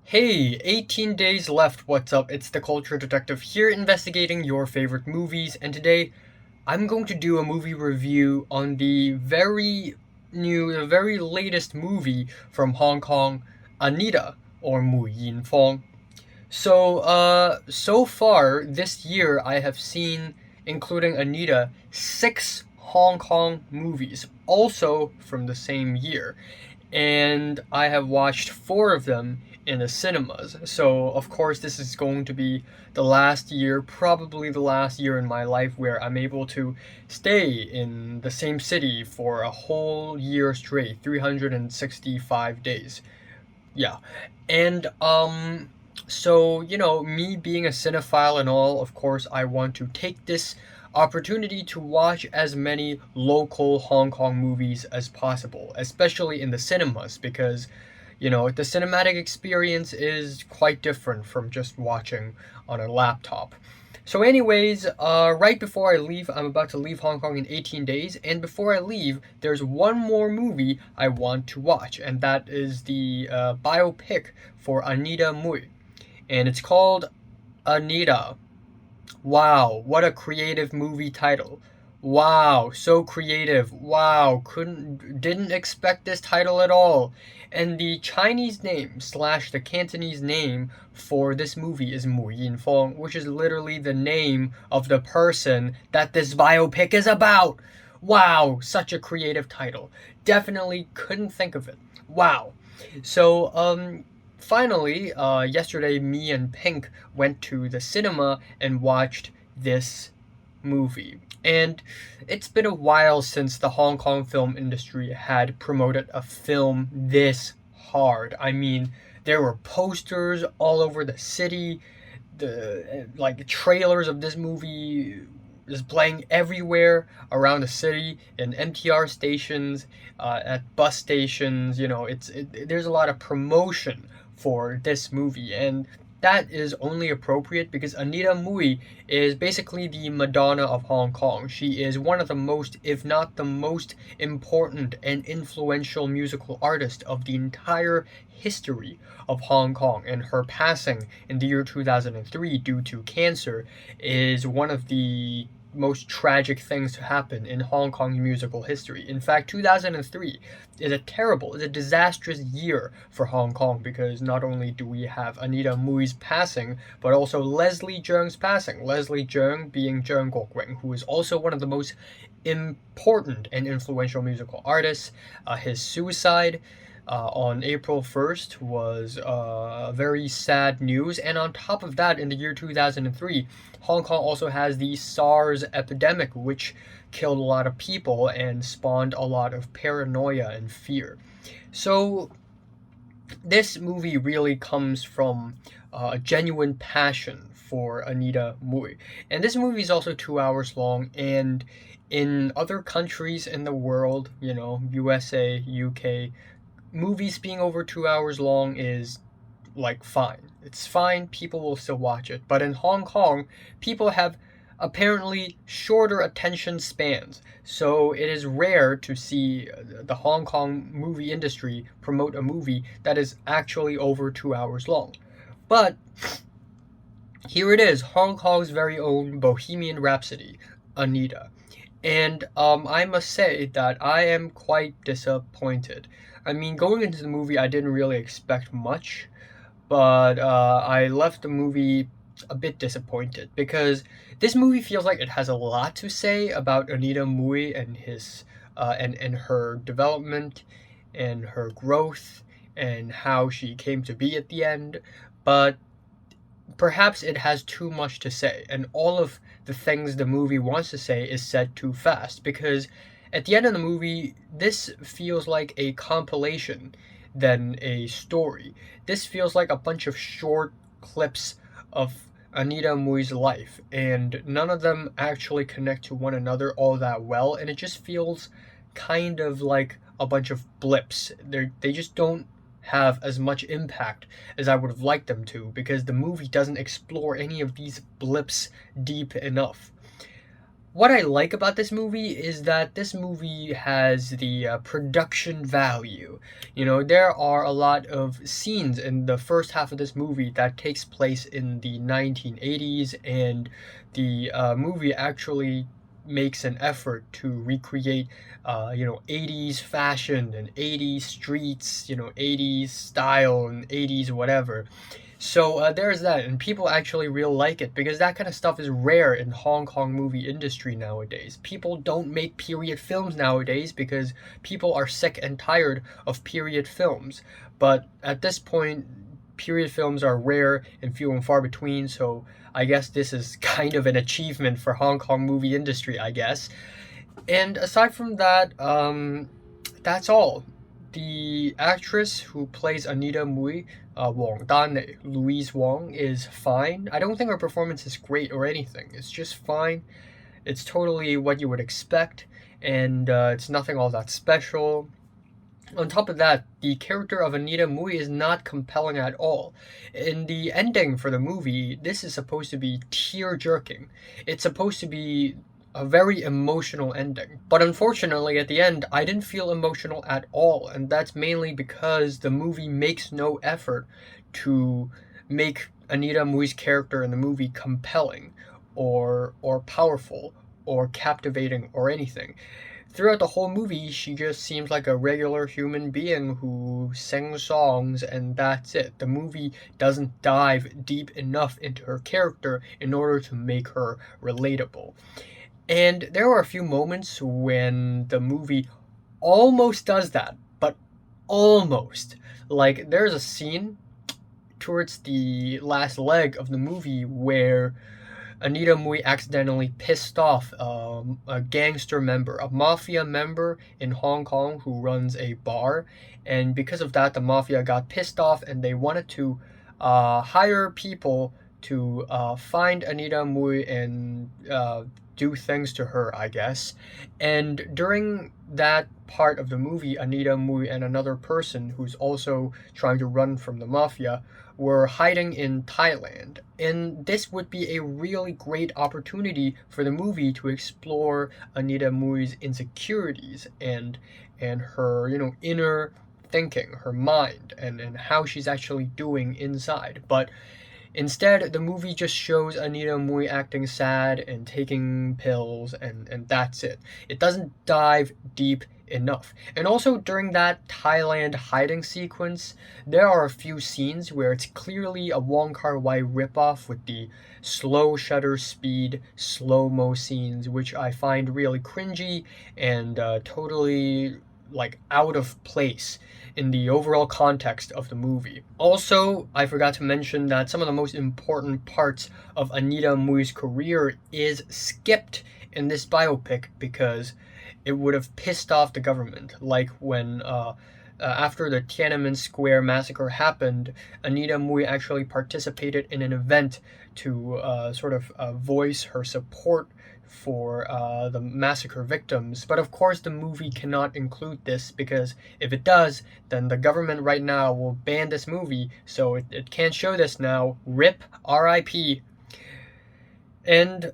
Hey, 18 days left. What's up? It's the Culture Detective here investigating your favorite movies, and today I'm going to do a movie review on the the very latest movie from Hong Kong, Anita, or Mu Yin Fong. So far this year I have seen, including Anita, six Hong Kong movies, also from the same year, and I have watched four of them in the cinemas. So, of course, this is going to be the last year, probably the last year in my life where I'm able to stay in the same city for a whole year straight, 365 days. Yeah. And me being a cinephile and all, of course, I want to take this opportunity to watch as many local Hong Kong movies as possible, especially in the cinemas, because the cinematic experience is quite different from just watching on a laptop. So, anyways, right before I leave, I'm about to leave Hong Kong in 18 days, and before I leave, there's one more movie I want to watch, and that is the biopic for Anita Mui, and it's called Anita. Wow, what a creative movie title. Wow, so creative. Wow, didn't expect this title at all. And the Chinese name slash the Cantonese name for this movie is Mu Yin Fong, which is literally the name of the person that this biopic is about. Wow, such a creative title. Definitely couldn't think of it. Wow. So, finally, yesterday, me and Pink went to the cinema and watched this movie. And it's been a while since the Hong Kong film industry had promoted a film this hard. I mean, there were posters all over the city. The like trailers of this movie is playing everywhere around the city in MTR stations, at bus stations. There's a lot of promotion for this movie, and that is only appropriate because Anita Mui is basically the Madonna of Hong Kong. She is one of the most, if not the most important and influential musical artist of the entire history of Hong Kong, and her passing in the year 2003 due to cancer is one of the most tragic things to happen in Hong Kong's musical history. In fact, 2003 is a disastrous year for Hong Kong because not only do we have Anita Mui's passing, but also Leslie Cheung's passing. Leslie Cheung being Cheung Gok-wing, who is also one of the most important and influential musical artists. His suicide on April 1st was very sad news. And on top of that, in the year 2003, Hong Kong also has the SARS epidemic, which killed a lot of people and spawned a lot of paranoia and fear. So, this movie really comes from a genuine passion for Anita Mui. And this movie is also 2 hours long, and in other countries in the world, USA, UK, movies being over 2 hours long is like fine. It's fine, people will still watch it. But in Hong Kong, people have apparently shorter attention spans. So it is rare to see the Hong Kong movie industry promote a movie that is actually over 2 hours long. But here it is, Hong Kong's very own Bohemian Rhapsody, Anita. And I must say that I am quite disappointed. I mean, going into the movie, I didn't really expect much, but I left the movie a bit disappointed because this movie feels like it has a lot to say about Anita Mui and and her development and her growth and how she came to be at the end, but perhaps it has too much to say, and all of the things the movie wants to say is said too fast because at the end of the movie, this feels like a compilation than a story. This feels like a bunch of short clips of Anita Mui's life, and none of them actually connect to one another all that well, and it just feels kind of like a bunch of blips. They just don't have as much impact as I would have liked them to because the movie doesn't explore any of these blips deep enough. What I like about this movie is that this movie has the production value. You know, there are a lot of scenes in the first half of this movie that takes place in the 1980s, and the movie actually makes an effort to recreate, 80s fashion and 80s streets, 80s style and 80s whatever. So there's that, and people actually really like it because that kind of stuff is rare in Hong Kong movie industry nowadays. People don't make period films nowadays because people are sick and tired of period films. But at this point, period films are rare and few and far between. So I guess this is kind of an achievement for Hong Kong movie industry, I guess. And aside from that, that's all. The actress who plays Anita Mui, Wong Dan, Louise Wong, is fine. I don't think her performance is great or anything. It's just fine. It's totally what you would expect, and it's nothing all that special. On top of that, the character of Anita Mui is not compelling at all. In the ending for the movie, this is supposed to be tear jerking. It's supposed to be a very emotional ending. But unfortunately, at the end, I didn't feel emotional at all, and that's mainly because the movie makes no effort to make Anita Mui's character in the movie compelling or powerful or captivating or anything. Throughout the whole movie, she just seems like a regular human being who sings songs, and that's it. The movie doesn't dive deep enough into her character in order to make her relatable. And there were a few moments when the movie almost does that, but almost. Like, there's a scene towards the last leg of the movie where Anita Mui accidentally pissed off a gangster member, a mafia member in Hong Kong who runs a bar. And because of that, the mafia got pissed off and they wanted to hire people to find Anita Mui and do things to her, I guess. And during that part of the movie, Anita Mui and another person who's also trying to run from the mafia were hiding in Thailand. And this would be a really great opportunity for the movie to explore Anita Mui's insecurities and her, inner thinking, her mind, and how she's actually doing inside. But instead, the movie just shows Anita Mui acting sad and taking pills, and that's it. It doesn't dive deep enough. And also, during that Thailand hiding sequence, there are a few scenes where it's clearly a Wong Kar-wai ripoff with the slow shutter speed, slow-mo scenes, which I find really cringy and totally like out of place in the overall context of the movie. Also, I forgot to mention that some of the most important parts of Anita Mui's career is skipped in this biopic because it would have pissed off the government. Like when after the Tiananmen Square massacre happened, Anita Mui actually participated in an event to sort of voice her support for the massacre victims. But of course, the movie cannot include this because if it does, then the government right now will ban this movie, so it can't show this now. RIP, RIP. And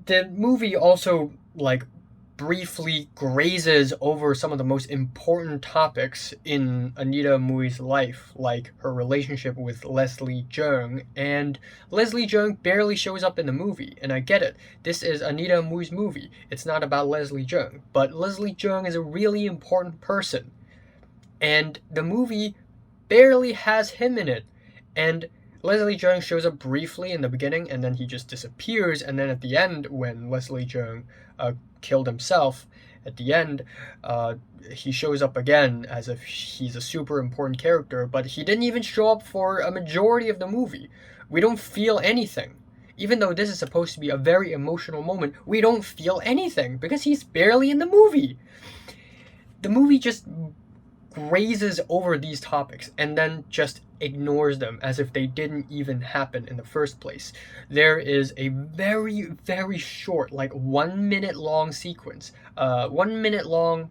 the movie also, like, briefly grazes over some of the most important topics in Anita Mui's life, like her relationship with Leslie Cheung, and Leslie Cheung barely shows up in the movie, and I get it. This is Anita Mui's movie. It's not about Leslie Cheung, but Leslie Cheung is a really important person, and the movie barely has him in it, and Leslie Cheung shows up briefly in the beginning, and then he just disappears. And then at the end, when Leslie Cheung killed himself, at the end, he shows up again as if he's a super important character. But he didn't even show up for a majority of the movie. We don't feel anything. Even though this is supposed to be a very emotional moment, we don't feel anything because he's barely in the movie. The movie just grazes over these topics and then just ignores them as if they didn't even happen in the first place. There is a very, very short, like 1 minute long sequence, 1 minute long,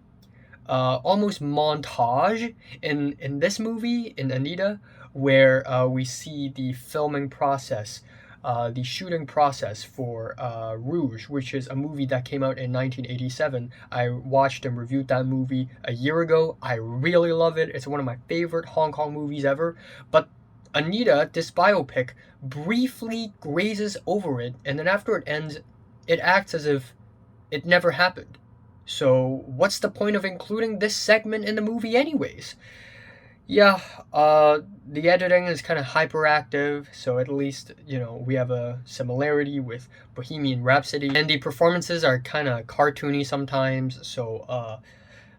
almost montage in this movie, in Anita, where we see the filming process the shooting process for Rouge, which is a movie that came out in 1987. I watched and reviewed that movie a year ago. I really love it. It's one of my favorite Hong Kong movies ever. But Anita, this biopic, briefly grazes over it, and then after it ends, it acts as if it never happened. So, what's the point of including this segment in the movie, anyways? Yeah, the editing is kind of hyperactive, so at least, we have a similarity with Bohemian Rhapsody. And the performances are kind of cartoony sometimes, so,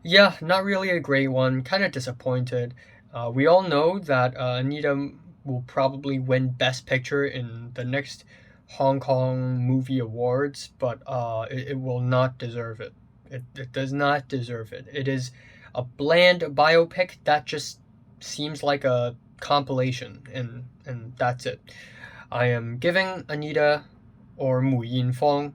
yeah, not really a great one. Kind of disappointed. We all know that Anita will probably win Best Picture in the next Hong Kong Movie Awards, but it will not deserve it. It does not deserve it. It is a bland biopic that just seems like a compilation, and that's it. I am giving Anita or Mu Yinfeng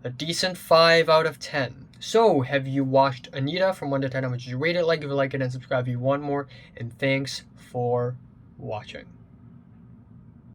a decent 5 out of 10. So, have you watched Anita? From 1 to 10, how much did you rate it? Like if you like it, and subscribe if you want more. And thanks for watching.